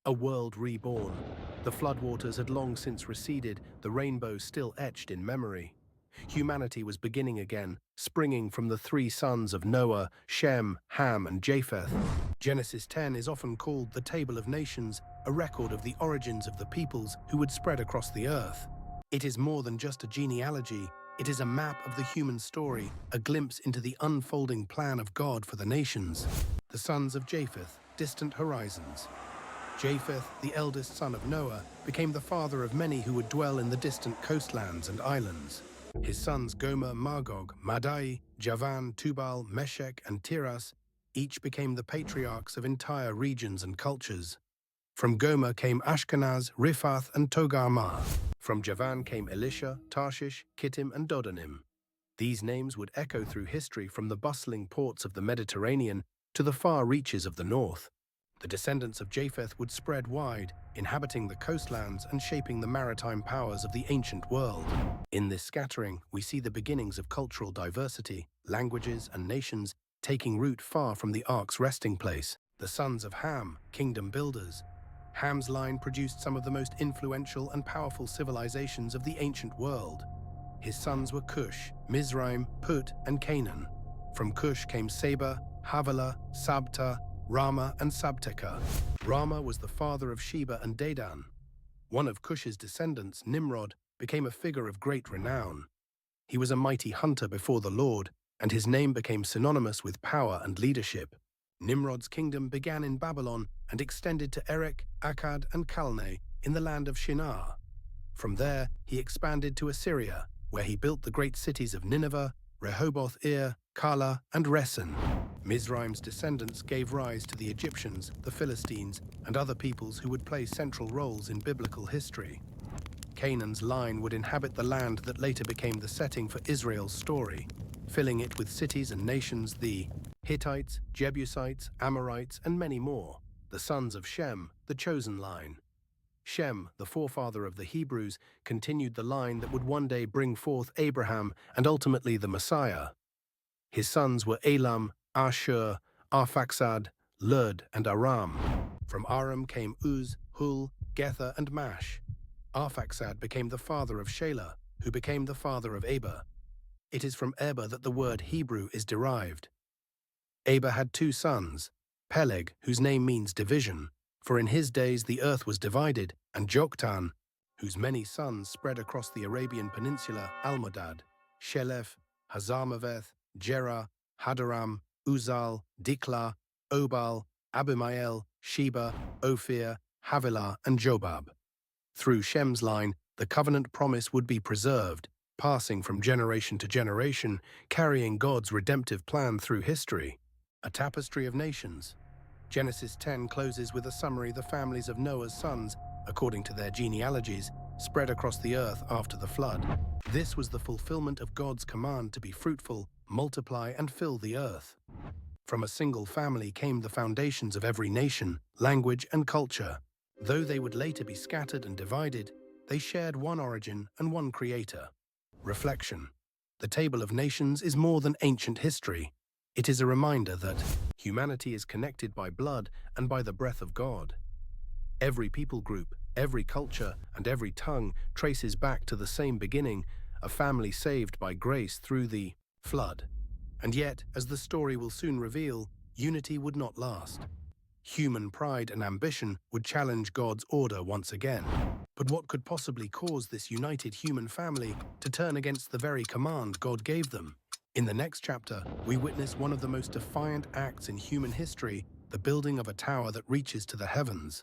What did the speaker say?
A world reborn. The floodwaters had long since receded, the rainbow still etched in memory. Humanity was beginning again, springing from the three sons of Noah, Shem, Ham, and Japheth. Genesis 10 is often called the Table of Nations, a record of the origins of the peoples who would spread across the earth. It is more than just a genealogy. It is a map of the human story, a glimpse into the unfolding plan of God for the nations. The sons of Japheth, distant horizons. Japheth, the eldest son of Noah, became the father of many who would dwell in the distant coastlands and islands. His sons Gomer, Magog, Madai, Javan, Tubal, Meshech, and Tiras each became the patriarchs of entire regions and cultures. From Gomer came Ashkenaz, Riphath, and Togarmah. From Javan came Elisha, Tarshish, Kittim, and Dodanim. These names would echo through history from the bustling ports of the Mediterranean to the far reaches of the north. The descendants of Japheth would spread wide, inhabiting the coastlands and shaping the maritime powers of the ancient world. In this scattering, we see the beginnings of cultural diversity, languages and nations taking root far from the ark's resting place. The sons of Ham, kingdom builders. Ham's line produced some of the most influential and powerful civilizations of the ancient world. His sons were Cush, Mizraim, Put, and Canaan. From Cush came Seba, Havilah, Sabta, Rama, and Sabteka. Rama was the father of Sheba and Dedan. One of Cush's descendants, Nimrod, became a figure of great renown. He was a mighty hunter before the Lord, and his name became synonymous with power and leadership. Nimrod's kingdom began in Babylon and extended to Erech, Akkad, and Calneh in the land of Shinar. From there, he expanded to Assyria, where he built the great cities of Nineveh, Rehoboth-ir, Kala, and Resen. Mizraim's descendants gave rise to the Egyptians, the Philistines, and other peoples who would play central roles in biblical history. Canaan's line would inhabit the land that later became the setting for Israel's story, filling it with cities and nations, the Hittites, Jebusites, Amorites, and many more, the sons of Shem, the chosen line. Shem, the forefather of the Hebrews, continued the line that would one day bring forth Abraham and ultimately the Messiah. His sons were Elam, Ashur, Arphaxad, Lud, and Aram. From Aram came Uz, Hul, Gether, and Mash. Arphaxad became the father of Shelah, who became the father of Eber. It is from Eber that the word Hebrew is derived. Eber had two sons, Peleg, whose name means division, for in his days the earth was divided, and Joktan, whose many sons spread across the Arabian Peninsula, Almodad, Shelef, Hazarmaveth, Jerah, Hadaram, Uzal, Dikla, Obal, Abimael, Sheba, Ophir, Havilah, and Jobab. Through Shem's line, the covenant promise would be preserved, passing from generation to generation, carrying God's redemptive plan through history. A tapestry of nations. Genesis 10 closes with a summary of the families of Noah's sons, according to their genealogies, spread across the earth after the flood. This was the fulfillment of God's command to be fruitful, multiply, and fill the earth. From a single family came the foundations of every nation, language, and culture. Though they would later be scattered and divided, they shared one origin and one creator. Reflection. The Table of Nations is more than ancient history. It is a reminder that humanity is connected by blood and by the breath of God. Every people group, every culture, and every tongue traces back to the same beginning, a family saved by grace through the flood. And yet, as the story will soon reveal, unity would not last. Human pride and ambition would challenge God's order once again. But what could possibly cause this united human family to turn against the very command God gave them? In the next chapter, we witness one of the most defiant acts in human history, the building of a tower that reaches to the heavens.